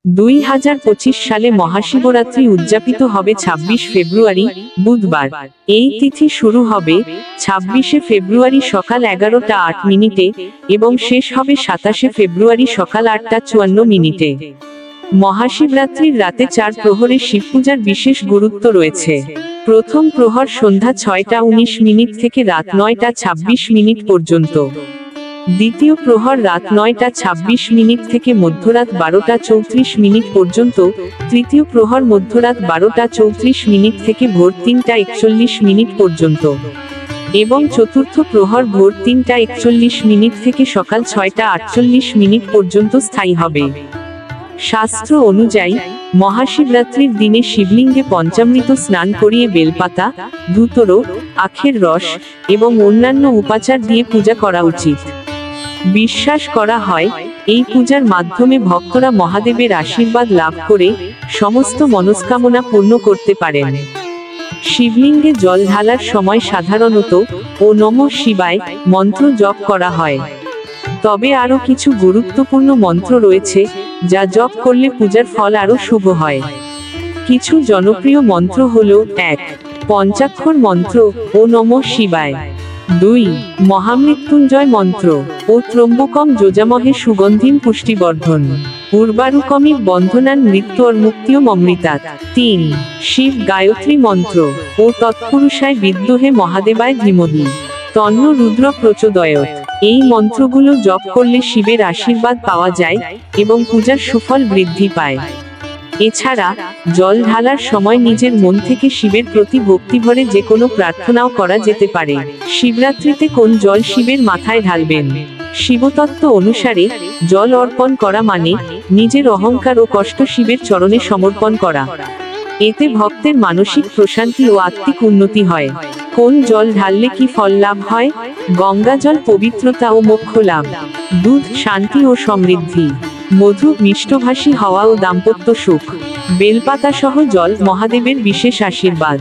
2025 সালে মহাশিবরাত্রি উদযাপিত হবে 26 ফেব্রুয়ারি বুধবার। এই তিথি শুরু হবে 26শে ফেব্রুয়ারি সকাল 11টা 8 এবং শেষ হবে 27শে ফেব্রুয়ারি সকাল 8টা 54। মহাশিবরাত্রির রাতে 4 প্রহরে শিবপূজার বিশেষ গুরুত্ব রয়েছে। প্রথম প্রহর সন্ধ্যা 6টা 19 থেকে রাত 9টা 26 পর্যন্ত। দ্বিতীয় প্রহর রাত 9টা 26 থেকে মধ্যরাত 12টা 34 পর্যন্ত। তৃতীয় প্রহর মধ্যরাত 12টা 34 থেকে ভোর 3টা 41 পর্যন্ত এবং চতুর্থ প্রহর ভোর 3টা 41 থেকে সকাল 6টা 48 পর্যন্ত স্থায়ী হবে। শাস্ত্র অনুযায়ী মহাশিবরাত্রির দিনে শিবলিঙ্গে পঞ্চামৃত স্নান করিয়ে বেলপাতা, ধুতরো, আখের রস এবং অন্যান্য উপাচার দিয়ে পূজা করা উচিত। বিশ্বাস করা হয় এই পূজার মাধ্যমে ভক্তরা মহাদেবের আশীর্বাদ লাভ করে সমস্ত মনস্কামনা পূর্ণ করতে পারেন। শিবলিঙ্গে জল ঢালার সময় সাধারণত ওম নমঃ শিবায় মন্ত্র জপ করা হয়। তবে আরও কিছু গুরুত্বপূর্ণ মন্ত্র রয়েছে যা জপ করলে পূজার ফল আরও শুভ হয়। কিছু জনপ্রিয় মন্ত্র হল: 1. পঞ্চাক্ষর মন্ত্র ওম নমঃ শিবায়। 2. মহামৃত্যুঞ্জয় মন্ত্র ও ত্রম্বকম যজামহে সুগন্ধিম পুষ্টিবর্ধন উর্বারুকমিব বন্ধনান মৃত্যুর মুক্তিম অমৃতাৎ। 3. শিব গায়ত্রী মন্ত্র ও তৎপুরুষায় বিদ্মহে মহাদেবায় ধীমহি তন্ন রুদ্র প্রচোদয়ৎ। এই মন্ত্রগুলো জপ করলে শিবের আশীর্বাদ পাওয়া যায় এবং পূজার সুফল বৃদ্ধি পায়। এছাড়া জল ঢালার সময় নিজের মন থেকে শিবের প্রতি ভক্তিভরে যে কোনো প্রার্থনাও করা যেতে পারে। শিবরাত্রিতে কোন জল শিবের মাথায় ঢালবেন? শিবতত্ত্ব অনুসারে জল অর্পণ করা মানে নিজের অহংকার ও কষ্ট শিবের চরণে সমর্পণ করা। এতে ভক্তের মানসিক প্রশান্তি ও আত্মিক উন্নতি হয়। কোন জল ঢাললে কি ফল লাভ হয়? গঙ্গা জল পবিত্রতা ও মোক্ষ লাভ, দুধ শান্তি ও সমৃদ্ধি, মধু মিষ্টভাষী হওয়া ও দাম্পত্য সুখ, বেলপাতা সহ জল মহাদেবের বিশেষ আশীর্বাদ।